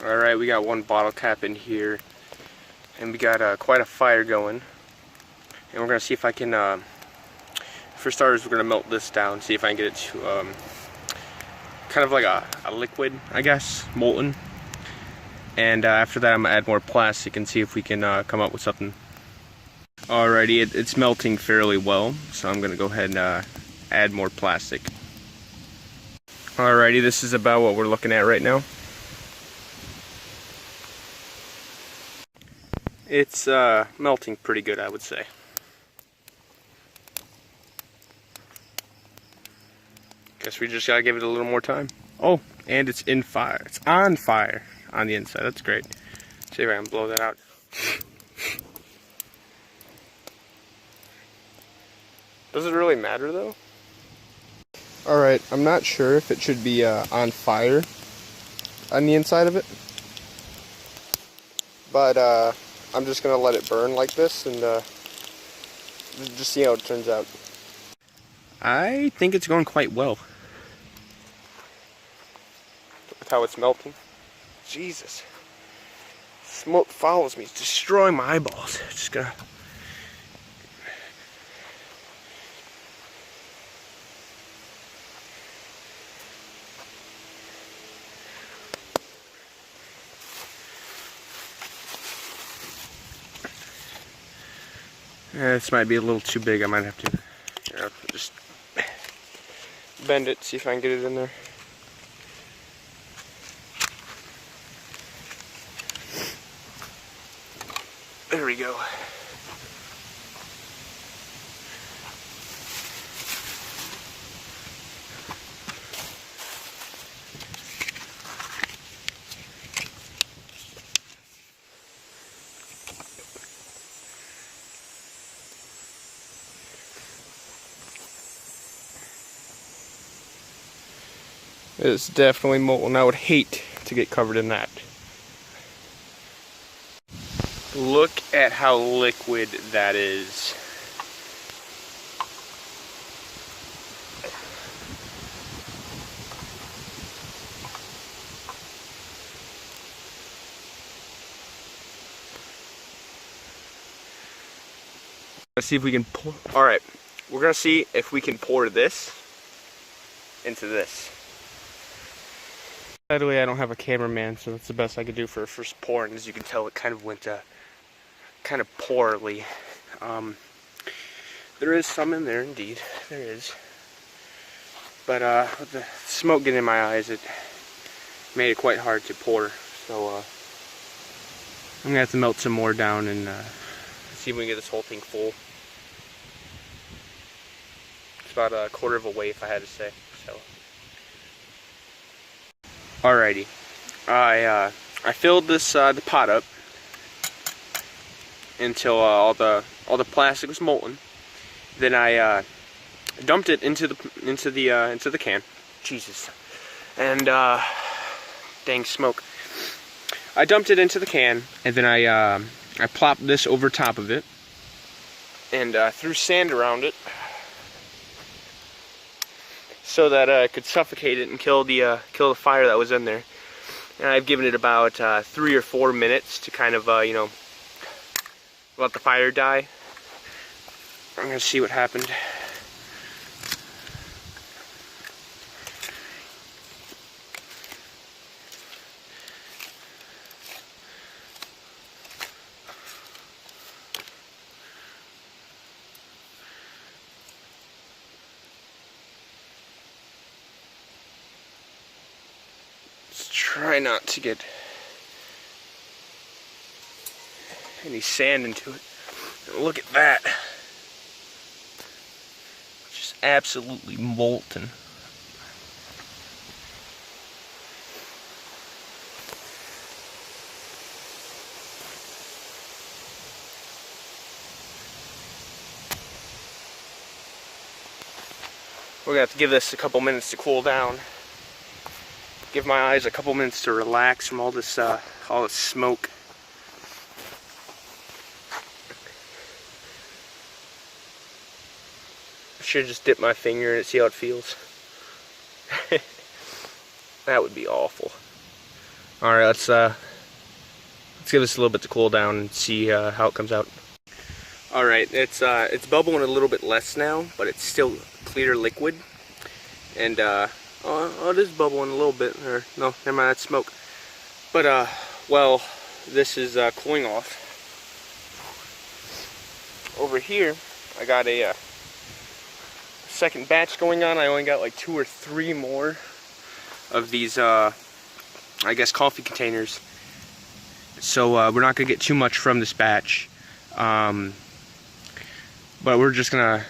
Alright, we got one bottle cap in here, and we got quite a fire going. And we're going to see if I can, for starters, we're going to melt this down, see if I can get it to kind of like a liquid, I guess, molten. And after that, I'm going to add more plastic and see if we can come up with something. Alrighty, it's melting fairly well, so I'm going to go ahead and add more plastic. Alrighty, this is about what we're looking at right now. It's melting pretty good, I would say. Guess we just gotta give it a little more time. Oh, and it's in fire. It's on fire on the inside. That's great. See if I can blow that out. Does it really matter though? Alright, I'm not sure if it should be on fire on the inside of it. But I'm just gonna let it burn like this and just see how it turns out. I think it's going quite well. With how it's melting. Jesus. Smoke follows me. It's destroying my eyeballs. Just gonna... this might be a little too big. I might have to just bend it, see if I can get it in there. There we go. It's definitely molten. I would hate to get covered in that. Look at how liquid that is. Let's see if we can pour. Alright, we're gonna see if we can pour this into this. Sadly, I don't have a cameraman, so that's the best I could do for a first pour, and as you can tell, it kind of went kind of poorly. There is some in there, indeed. There is. But with the smoke getting in my eyes, it made it quite hard to pour. So I'm gonna have to melt some more down and see if we can get this whole thing full. It's about a quarter of a way, if I had to say. So. Alrighty, I filled this the pot up until all the plastic was molten. Then I dumped it into the can. Jesus, and dang smoke! I dumped it into the can, and then I plopped this over top of it, and threw sand around it, so that it could suffocate it and kill the fire that was in there. And I've given it about 3 or 4 minutes to kind of you know, let the fire die. I'm gonna see what happened. Try not to get any sand into it. And look at that. Just absolutely molten. We're gonna have to give this a couple minutes to cool down. Give my eyes a couple minutes to relax from all this smoke. I should just dip my finger in it and see how it feels. That would be awful. All right, let's give this a little bit to cool down and see how it comes out. All right, it's bubbling a little bit less now, but it's still clear liquid. And oh, it is bubbling a little bit. Or no, never mind, that's smoke. But well, this is cooling off. Over here, I got a second batch going on. I only got like 2 or 3 more of these, I guess, coffee containers. So we're not gonna get too much from this batch, but we're just gonna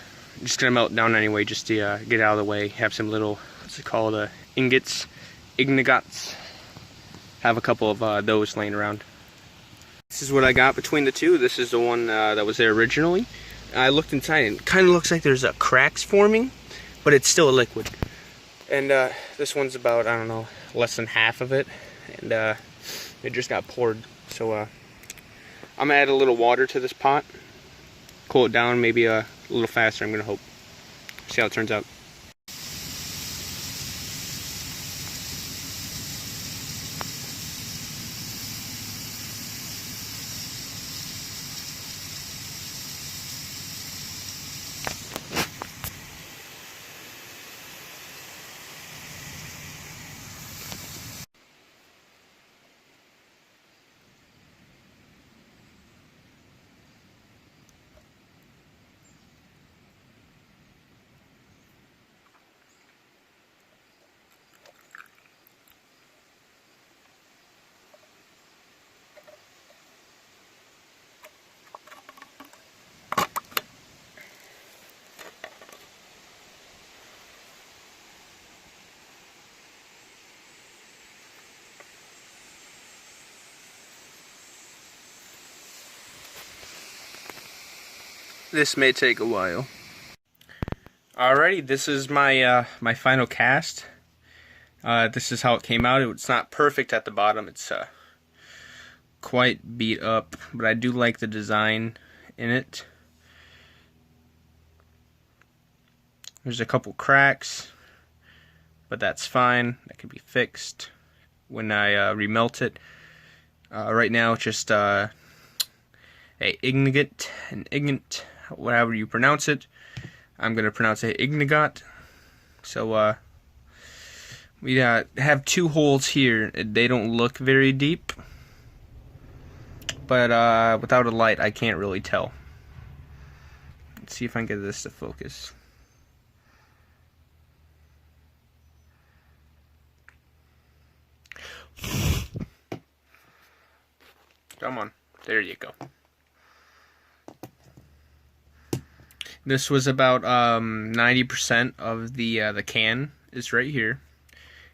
melt down anyway, just to get out of the way. Have some little, what's it called, ingots, ignigots. Have a couple of those laying around. This is what I got between the two. This is the one that was there originally. I looked inside and it kind of looks like there's cracks forming, but it's still a liquid. And this one's about, I don't know, less than half of it, and it just got poured. So I'm gonna add a little water to this pot, cool it down maybe a little faster, I'm gonna hope. See how it turns out. This may take a while. Alrighty, this is my my final cast. This is how it came out. It's not perfect at the bottom. It's quite beat up, but I do like the design in it. There's a couple cracks, but that's fine. That can be fixed when I remelt it. Right now, it's just an ignigot, whatever you pronounce it. I'm gonna pronounce it ignigot. So we have 2 holes here. They don't look very deep, but without a light, I can't really tell. Let's see if I can get this to focus. Come on, there you go. This was about 90% of the can is right here.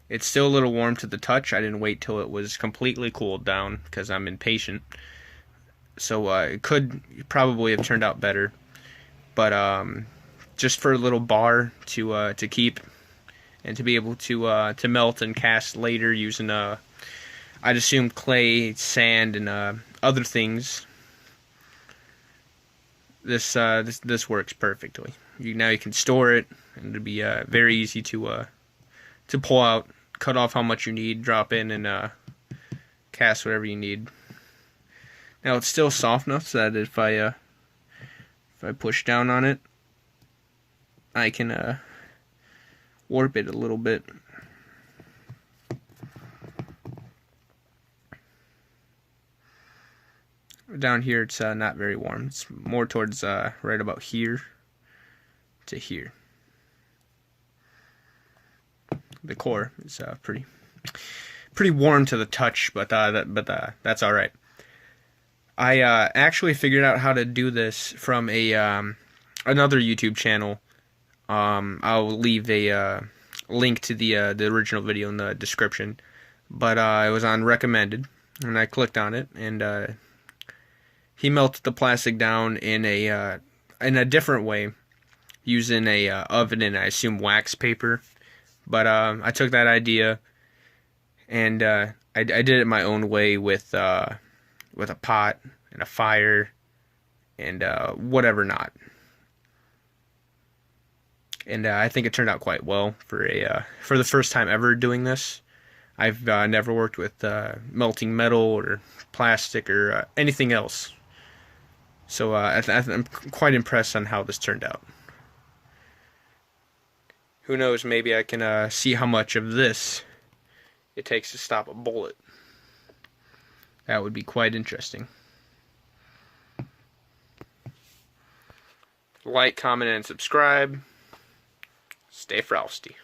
It's still a little warm to the touch. I didn't wait till it was completely cooled down because I'm impatient. So it could probably have turned out better, but just for a little bar to keep and to be able to melt and cast later using I'd assume clay, sand, and other things. This works perfectly. Now you can store it, and it'll be very easy to pull out, cut off how much you need, drop in, and cast whatever you need. Now it's still soft enough so that if I push down on it, I can warp it a little bit. Down here it's not very warm. It's more towards right about here to here. The core is pretty warm to the touch, but that's all right. I actually figured out how to do this from a another YouTube channel. I'll leave a link to the original video in the description. But it was on recommended, and I clicked on it, and he melted the plastic down in a different way, using a oven and I assume wax paper. But I took that idea and I did it my own way with a pot and a fire and whatever not. And I think it turned out quite well for the first time ever doing this. I've never worked with melting metal or plastic or anything else. So I'm quite impressed on how this turned out. Who knows, maybe I can see how much of this it takes to stop a bullet. That would be quite interesting. Like, comment, and subscribe. Stay frosty.